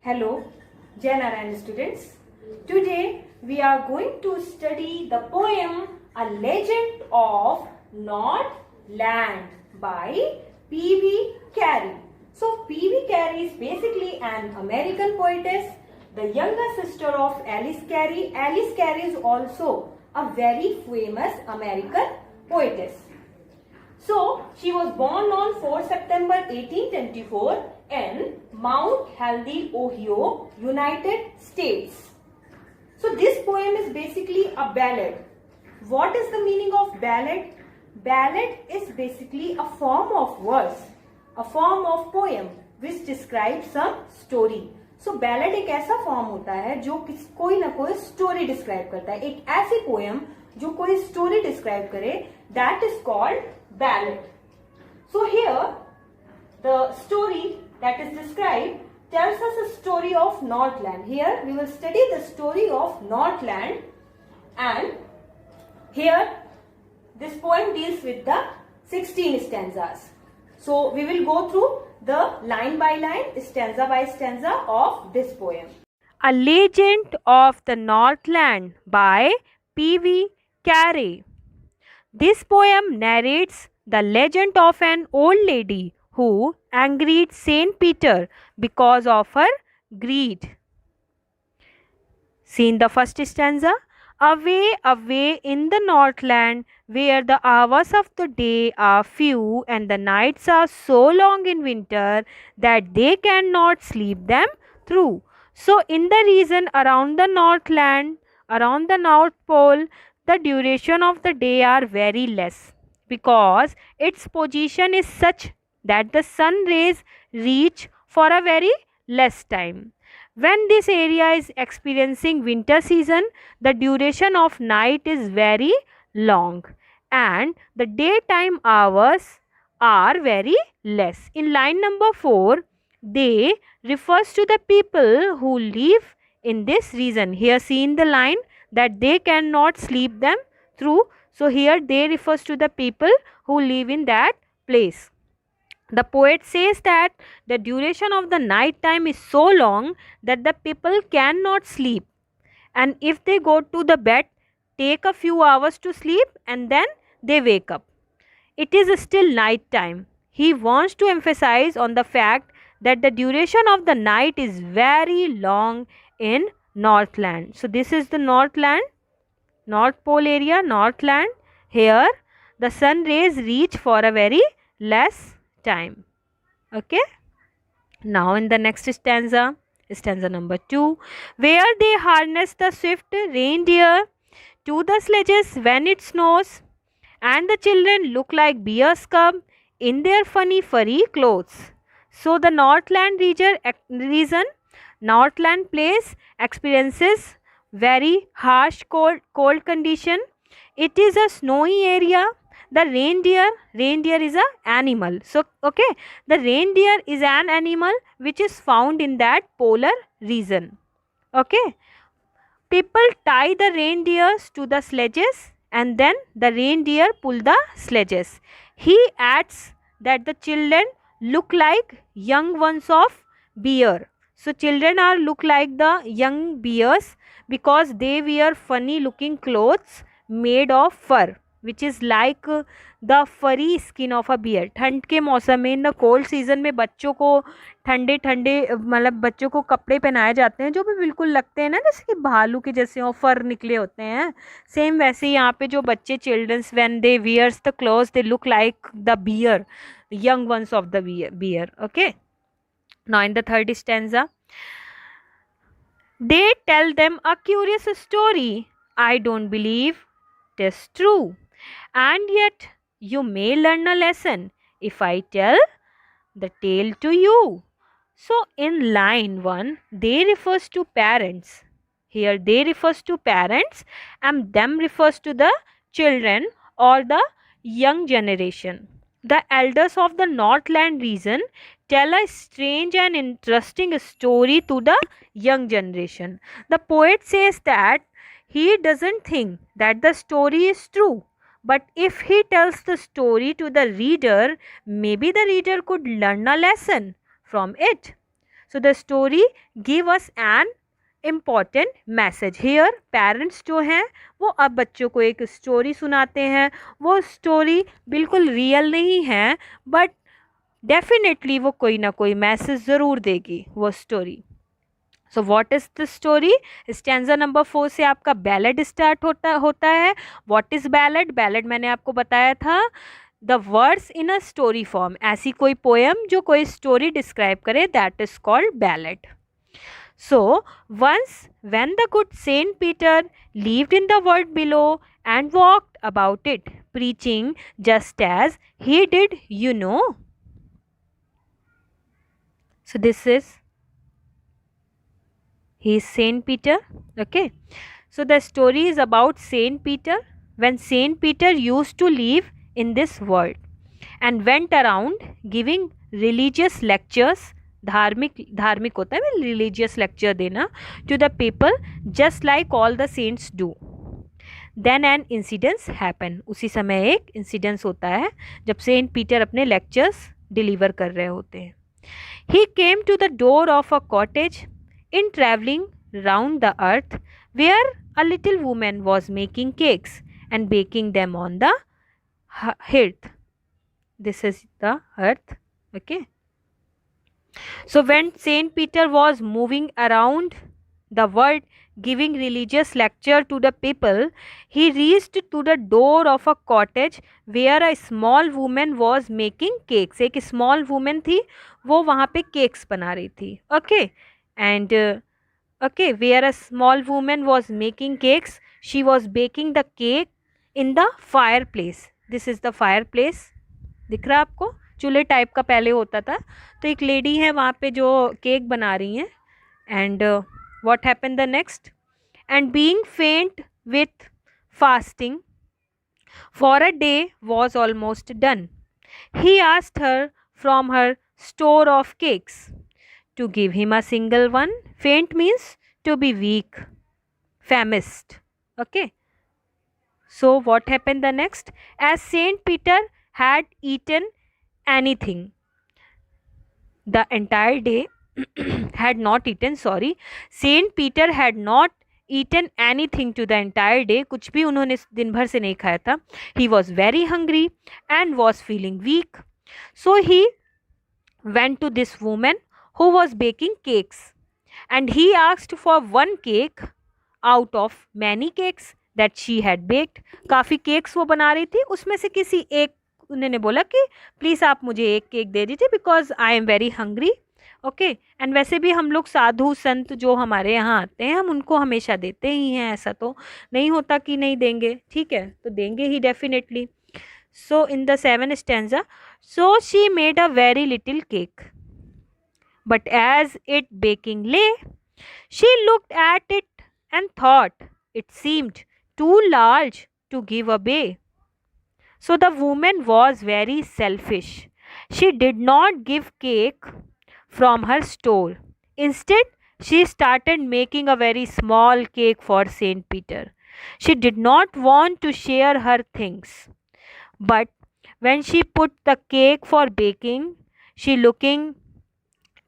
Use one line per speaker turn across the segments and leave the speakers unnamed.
Hello, Jai Narayan students. Today we are going to study the poem A Legend of Nordland by P.V. Cary. So P.V. Cary is basically an American poetess, the younger sister of Alice Cary. Alice Cary is also a very famous American poetess. So, she was born on 4 September 1824 in Mount Healthy, Ohio, United States. So, this poem is basically a ballad. What is the meaning of ballad? Ballad is basically a form of verse, a form of poem which describes some story. So, ballad एक ऐसा form होता है जो कोई ना कोई story describe करता है. एक ऐसी पोएम जो कोई स्टोरी डिस्क्राइब करे, that is called ballad. So here the story that is described tells us a story of Nordland. Here we will study the story of Nordland, and here this poem deals with the 16 stanzas. So we will go through the line by line, stanza by stanza of this poem.
A Legend of the Northland by P.V. Cary. This poem narrates the legend of an old lady who angered Saint Peter because of her greed. See in the first stanza. Away, away in the Northland, where the hours of the day are few and the nights are so long in winter that they cannot sleep them through. So, in the region around the Northland, around the North Pole, the duration of the day are very less because its position is such that the sun rays reach for a very less time. When this area is experiencing winter season, the duration of night is very long and the daytime hours are very less. In line number 4, they refers to the people who live in this region. Here see in the line that they cannot sleep them through. So here they refers to the people who live in that place. The poet says that the duration of the night time is so long that the people cannot sleep, and if they go to the bed, take a few hours to sleep and then they wake up. It is still night time. He wants to emphasize on the fact that the duration of the night is very long in Northland. So this is the Northland, North Pole area, Northland. Here the sun rays reach for a very less time. Okay. Now in the next stanza, stanza number 2, where they harness the swift reindeer to the sledges when it snows, and the children look like bear's cub in their funny furry clothes. So the Northland region, Northland place experiences very harsh cold condition. It is a snowy area. The reindeer is a animal. So okay, the reindeer is an animal which is found in that polar region. Okay, people tie the reindeers to the sledges and then the reindeer pull the sledges. He adds that the children look like young ones of bear. So children are look like the young bears because they wear funny looking clothes made of fur, which is like the furry skin of a bear. ठंड के मौसम में, in the cold season में बच्चों को ठंडे ठंडे मतलब बच्चों को कपड़े पहनाए जाते हैं जो भी बिल्कुल लगते हैं ना जैसे कि भालू के जैसे हो, फर निकले होते हैं. सेम वैसे ही यहाँ पे जो बच्चे childrens when they wears the clothes they look like the bear, young ones of the bear. Okay. Now in the third stanza, they tell them a curious story. I don't believe it is true, and yet you may learn a lesson if I tell the tale to you. So in line 1, they refers to parents. Here they refers to parents and them refers to the children or the young generation. The elders of the Northland region tell a strange and interesting story to the young generation. The poet says that he doesn't think that the story is true, but if he tells the story to the reader, maybe the reader could learn a lesson from it. So the story give us an important message. Here parents जो हैं वो अब बच्चों को एक story सुनाते हैं. वो स्टोरी बिल्कुल रियल नहीं है, बट डेफिनेटली वो कोई ना कोई मैसेज ज़रूर देगी वो story. So what is the story? Stanza number 4 से आपका बैलेड स्टार्ट होता है. What is ballad? बैलेड मैंने आपको बताया था, the words in a story form. ऐसी कोई पोएम जो कोई स्टोरी डिस्क्राइब करे, that is called ballad. So, once when the good Saint Peter lived in the world below and walked about it, preaching just as he did, you know. So, he is Saint Peter. Okay. So, the story is about Saint Peter. When Saint Peter used to live in this world and went around giving religious lectures, धार्मिक होता है religious lecture देना, to the people just like all the saints do. Then an incidence happen. उसी समय एक incidence होता है जब सेंट पीटर अपने लेक्चर्स डिलीवर कर रहे होते हैं. He came to the door of a cottage in travelling round the earth where a little women was making cakes and baking them on the hearth. This is the earth. Okay. So when Saint Peter was moving around the world giving religious lecture to the people, he reached to the door of a cottage where a small woman was making cakes. एक small woman थी, वो वहाँ पे cakes बना रही थी. Okay. And okay, where a small woman was making cakes, she was baking the cake in the fireplace. This is the fire place. दिख रहा है आपको? चूल्हे टाइप का पहले होता था. तो एक लेडी है वहाँ पे जो केक बना रही हैं. And what happen the next? And being faint with fasting for a day was almost done, he asked her from her store of cakes to give him a single one. Faint means to be weak, famished. Okay. So what happened the next? As Saint Peter had eaten anything the entire day, had not eaten, sorry, Saint Peter had not eaten anything to the entire day. कुछ भी उन्होंने दिन भर से नहीं खाया था. He was very hungry and was feeling weak. So he went to this woman who was baking cakes and he asked for one cake out of many cakes that she had baked. काफ़ी cakes वो बना रही थी, उसमें से किसी एक उन्होंने बोला कि प्लीज़ आप मुझे एक केक दे दीजिए because I am very hungry. Okay. And वैसे भी हम लोग साधु संत जो हमारे यहाँ आते हैं हम उनको हमेशा देते ही हैं, ऐसा तो नहीं होता कि नहीं देंगे. ठीक है, तो देंगे ही definitely. So in the 7th stanza, so she made a very little cake but as it baking lay she looked at it and thought it seemed too large to give away. So the woman was very selfish. She did not give cake from her store. Instead, she started making a very small cake for Saint Peter. She did not want to share her things. But when she put the cake for baking, she looking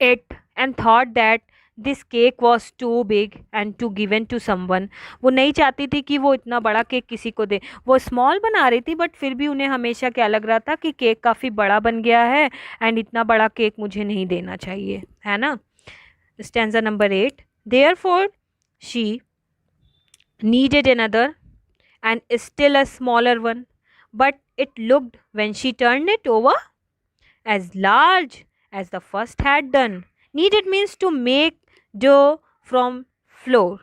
it and thought that this cake was too big and to given to someone. वो नहीं चाहती थी कि वो इतना बड़ा cake किसी को दे. वो स्मॉल बना रही थी बट फिर भी उन्हें हमेशा क्या लग रहा था कि केक काफ़ी बड़ा बन गया है एंड इतना बड़ा केक मुझे नहीं देना चाहिए, है ना. Stanza number 8, therefore she needed another and still a smaller one but it looked when she turned it over as large as the first had done. Kneaded means to make dough from flour.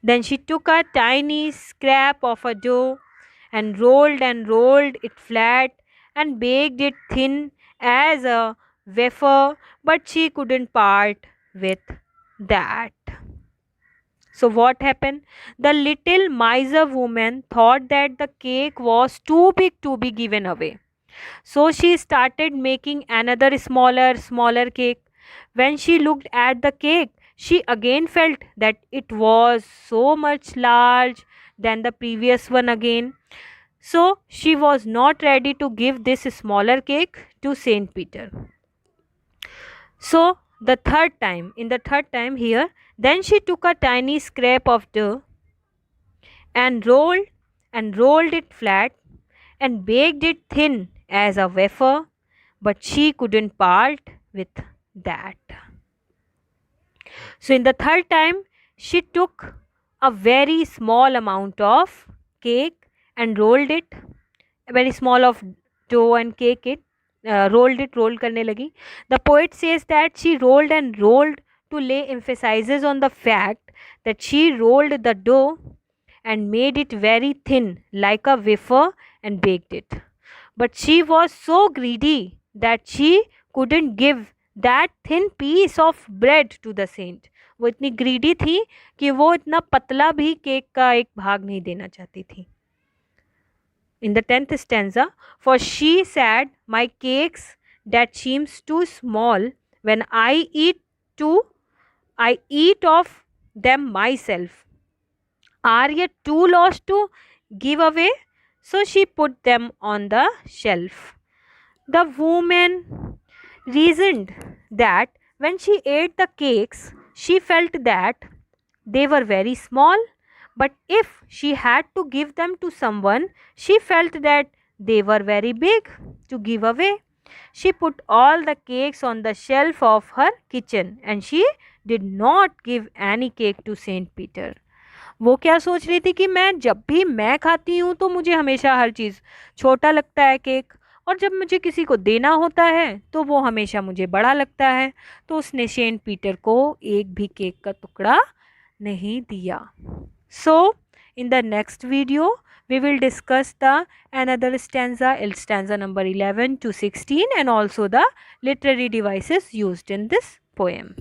Then she took a tiny scrap of a dough and rolled it flat and baked it thin as a wafer, but she couldn't part with that. So what happened? The little miser woman thought that the cake was too big to be given away. So she started making another smaller cake. When she looked at the cake, she again felt that it was so much large than the previous one again. So she was not ready to give this smaller cake to Saint Peter. So in the third time here, then she took a tiny scrap of dough and rolled it flat and baked it thin as a wafer, but she couldn't part with that. So in the third time, she took a very small amount of cake and rolled it, very small of dough and cake it, rolled करने लगी. The poet says that she rolled and rolled to lay emphasis on the fact that she rolled the dough and made it very thin like a wafer and baked it. But she was so greedy that she couldn't give that thin piece of bread to the saint. वो इतनी greedy थी कि वो इतना पतला भी cake का एक भाग नहीं देना चाहती थी. In the 10th stanza, for she said, my cakes that seems too small, when I eat of them myself, are yet too lost to give away. So she put them on the shelf. The woman reasoned that when she ate the cakes, she felt that they were very small, but if she had to give them to someone, she felt that they were very big to give away. She put all the cakes on the shelf of her kitchen and she did not give any cake to Saint Peter. वो क्या सोच रही थी कि जब भी मैं खाती हूँ तो मुझे हमेशा हर चीज़ छोटा लगता है केक, और जब मुझे किसी को देना होता है तो वो हमेशा मुझे बड़ा लगता है. तो उसने सेंट पीटर को एक भी केक का टुकड़ा नहीं दिया. So in the next video we will discuss the another stanza number 11 to 16 and also the literary devices used in this poem.